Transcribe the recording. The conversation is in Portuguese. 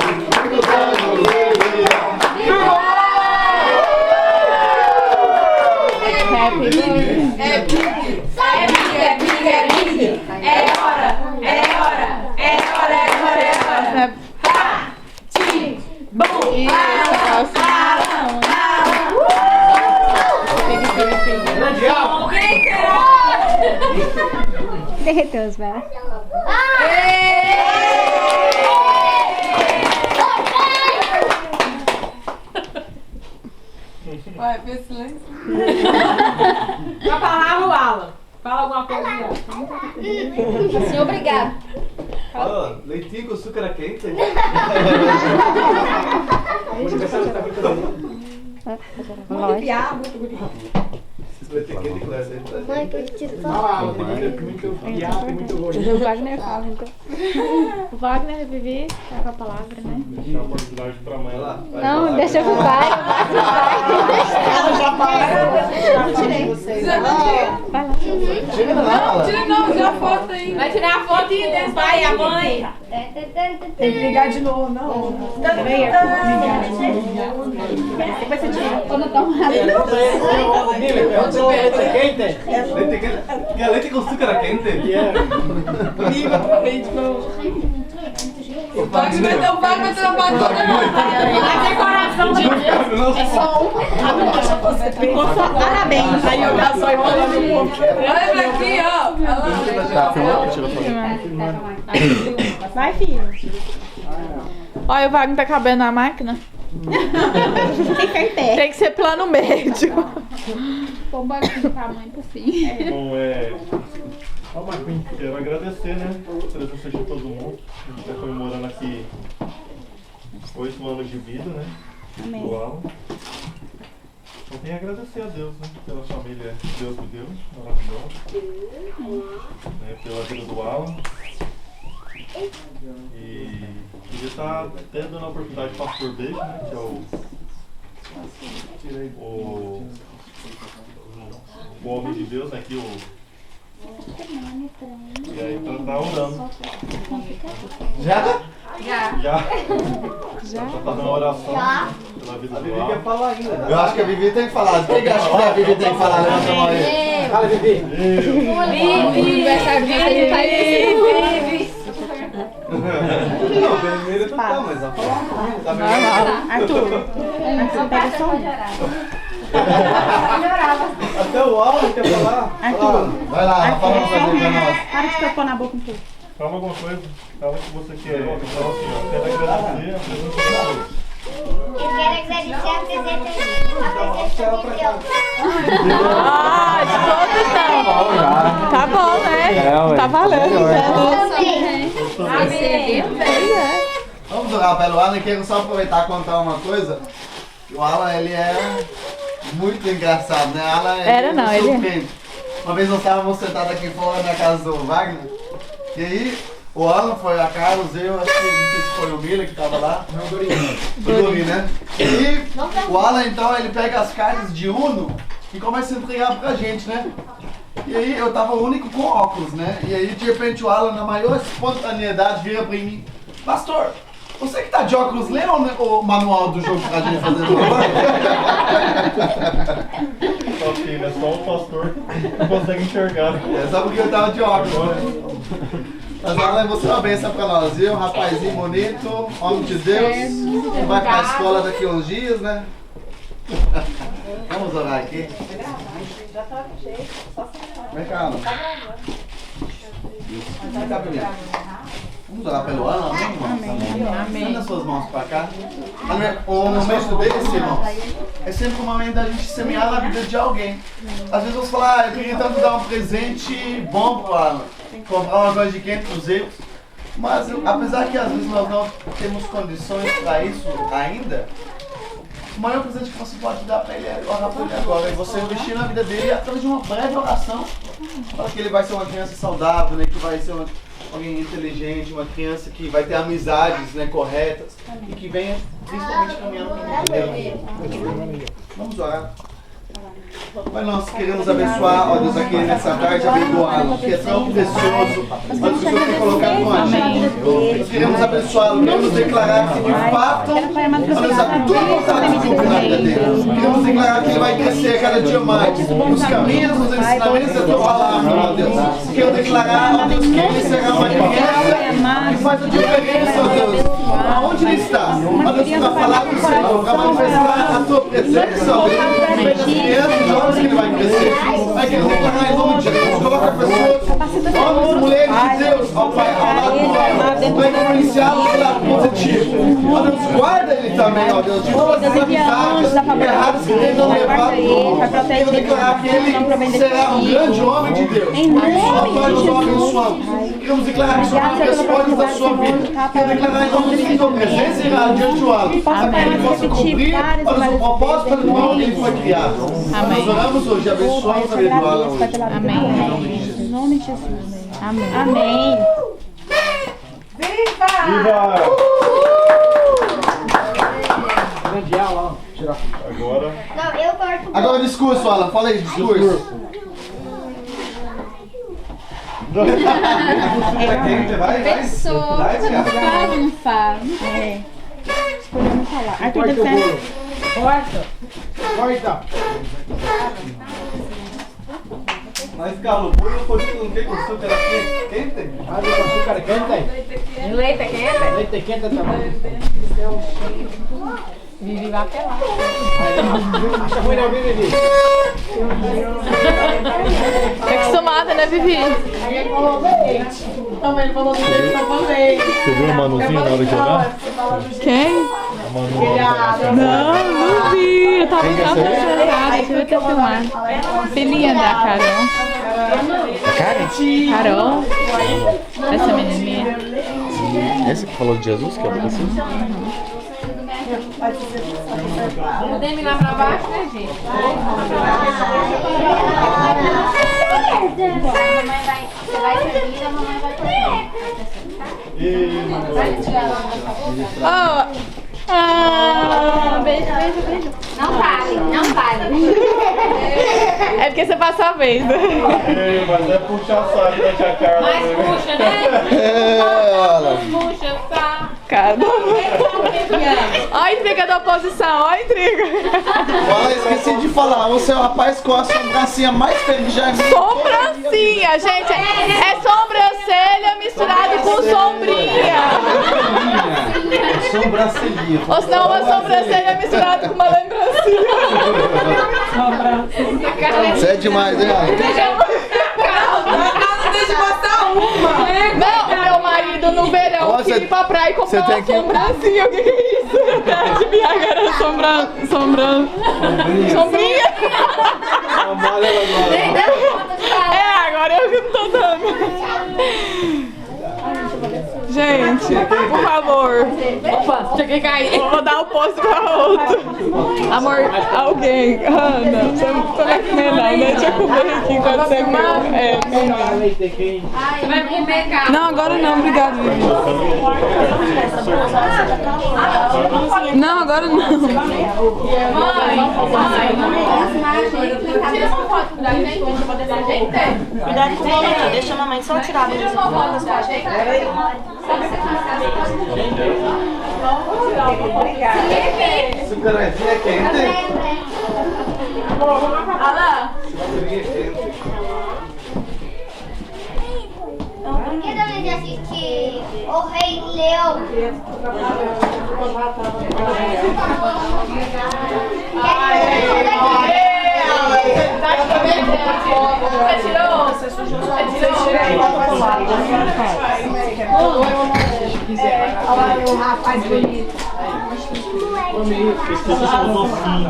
muitos anos de vida. Happy birthday. É hora. Derreteu os velas. Vai, fez silêncio. Uma palavra, Alan. Fala alguma coisa. Assim, obrigado. Fala, leitinho com açúcar quente. Muito piar, muito bonito. Mãe, curtido só. Muito piada, muito bonito. O Wagner fala, então. O Wagner e Vivi, tá com a palavra, né? Deixar a oportunidade pra mãe lá. Não, deixa pro pai. Ela já parou. Vai lá. Tira não, tira a foto aí. Vai tirar a foto e o pai e a mãe. Tem que ligar de novo, não. Depois você tira. Quando dá uma Leite com açúcar quente? Liga pra frente, o Wagner vai ter uma toda. Vai ter coração de Deus. É só um. Parabéns. Aí eu já só enrolando um pouco. Olha pra aqui, ó. Vai, filho. Olha, o Wagner tá cabendo na máquina. Fica em pé. Tem que ser plano médio. Põe um bagulho pra mãe pro fim. Bom, quero agradecer, né? A presença de todo mundo. A gente está comemorando aqui 8 anos de vida, né? Amém. Do Alan. Então tem que agradecer a Deus, né? Pela família que Deus me deu, maravilhosa. Né? Pela vida do Alan. E queria estar até dando a oportunidade para o pastor Beijo, né? Que é o homem de Deus, né? Aqui, e aí tá orando. Já? Já tá dando oração pela vida do Alan. Falar ainda. Eu acho que a Vivi tem que falar. Quem acha que a Vivi tem que falar? Levanta a mão aí. Fala, Vivi. Aniversário de pai. Não, primeiro tu tá, mas a falar. Arthur, pega só um. Até o Alan quer falar. Arthur. Vai lá, fala uma coisa pra nós. Para de pôr na boca um pouco. Fala alguma coisa, fala o que você quer. Então, assim, ó, quero agradecer a presença de Deus. Eu quero agradecer a presença de Deus. Ah, de todos não. Tá bom, né? Tá valendo já, né? Vamos orar pelo Alan. Quero só aproveitar e contar uma coisa. O Alan, ele é muito engraçado, né? Alan, Era não, ele surpreende. Uma vez nós estávamos sentados aqui fora na casa do Wagner. E aí, o Alan foi a Carlos, eu acho que não sei se foi o Miller que estava lá. Não, Dorinho. O Dorinho, né? E o Alan, então, ele pega as cartas de Uno e começa a entregar pra gente, né? E aí, eu tava o único com óculos, né? E aí, de repente, o Alan, na maior espontaneidade, vira pra mim: Pastor, você que tá de óculos, lê o manual do jogo pra gente fazer no Só que é só o pastor que consegue enxergar. É só porque eu tava de óculos, né? Mas Alan, você é uma benção pra nós, viu? Um rapazinho bonito, homem de Deus, que vai pra escola daqui a uns dias, né? Vamos orar aqui. Vem cá, Alan. Vem cá primeiro. Vamos orar pelo Alan, amém, irmão? Amém. Manda suas mãos pra cá. O momento desse, irmão, é sempre um momento da gente semear na vida de alguém. Às vezes você fala, eu queria tanto dar um presente bom pro Alan, comprar uma coisa de 500 euros. Mas apesar que às vezes nós não temos condições para isso ainda, o maior presente que você pode dar para ele é orar por ele agora. E você investir na vida dele através de uma breve oração, para que ele vai ser uma criança saudável, né? Que vai ser alguém inteligente, uma criança que vai ter amizades, né, corretas e que venha principalmente caminhando com Deus. Vamos orar. Pai, nós queremos abençoar, ó Deus, aqui nessa tarde, abençoá-lo, que é tão precioso, ó Deus, que o Senhor tem colocado com a gente. Nós queremos abençoá-lo, queremos declarar que de fato, ó Deus, a tua vontade se cumpre na vida dele. Queremos declarar que ele vai crescer cada dia mais, nos caminhos, nos ensinamentos da tua palavra, ó Deus. Quero declarar, ó Deus, que ele será uma criança que faz a diferença, ó Deus, aonde ele está. Ó Deus, para falar do Senhor, para manifestar a tua presença, ó Deus, das crianças, jovens que ele vai crescer. Vai querer declarar em nome de Jesus. Coloca pessoas, homens e mulheres de Deus, ó Pai, ao lado do vai influenciá-lo pelo lado positivo. Ó Deus, guarda ele também, ó Deus, de todas as amizades erradas que tentam levado. Quero declarar que ele será um grande homem de Deus. Por isso, ó Pai, nós o abençoamos. Queremos declarar que o Senhor abre as portas da sua vida. Quero declarar em nome de Jesus, tua presença irá adiante o lado, para que ele possa cumprir, ó Deus, o propósito pelo qual ele foi criado. Nós oramos hoje, abençoamos a vida do Alan hoje. Amém. Em nome de Jesus. Amém. Amém. Viva! Grande aula, Agora. Não, eu corto. Agora discurso, Alan, fala aí, discurso. Vai, Pessoa. vai, Não fala, não fala. É. Escolhemos falar. Arthur, deve ser. Corta! Mas calobou e o poquito não tem com açúcar quente? Ah, com açúcar quente? Leite quente. Leite quente também. Vivi vai apelar. Acha ruim não, Vivi? Tá acostumada, né, Vivi? Aí ele falou do leite. Então ele falou do leite, eu falei. Você viu o Manuzinho na hora de jogar? Quem? A Manu. Não vi. Eu tava chorada. Deixa eu ver teu filmado. Filhinha da Carol. Carol? Essa menininha. Essa que falou de Jesus, que é o assim? Vou terminar pra baixo, né, gente? Você vai servir, a mamãe vai comer. Beijo, beijo, beijo. Não vale, não vale. É porque você passa a vez, né? Mas é puxar a saco da tia Carla. Mas puxa, né? Puxa, tá. Cara, ó a intriga da oposição, ó a intriga. Olha, esqueci de falar, você é o rapaz com a sobrancinha mais feliz já. Sobrancinha, gente. É sobrancelha misturado com sombrinha. Sobrancelhinha. Ou senão uma sobrancelha misturada com uma lembrancinha. Você é demais, hein, Alan? Deixa eu botar uma. Não, meu marido no verão Ó, quis ir pra praia e comprar você tem uma que- sobrancinha. O que é isso? Adivinha agora, sombrinha. É, agora eu que não tô dando. Gente, por favor. Opa, tinha que cair. Vou dar o posto pra outro. Amor, alguém. Ana, você não vai comer não, né? Deixa eu comer aqui enquanto você come. É. Leite quente. Você vai comer, cara. Não, agora não, obrigado, Vivi. Não, agora não. Mãe, tira uma foto da gente, pra gente poder ver a gente. Cuidado com o boleto, deixa a mamãe só tirar. Tira uma foto da gente. Sobrancinha quente. Alá. Por que também de assistir O Rei Leão? Você tirou? Você sujou? Você tirou? O rapaz bonito. Esqueci do docinho.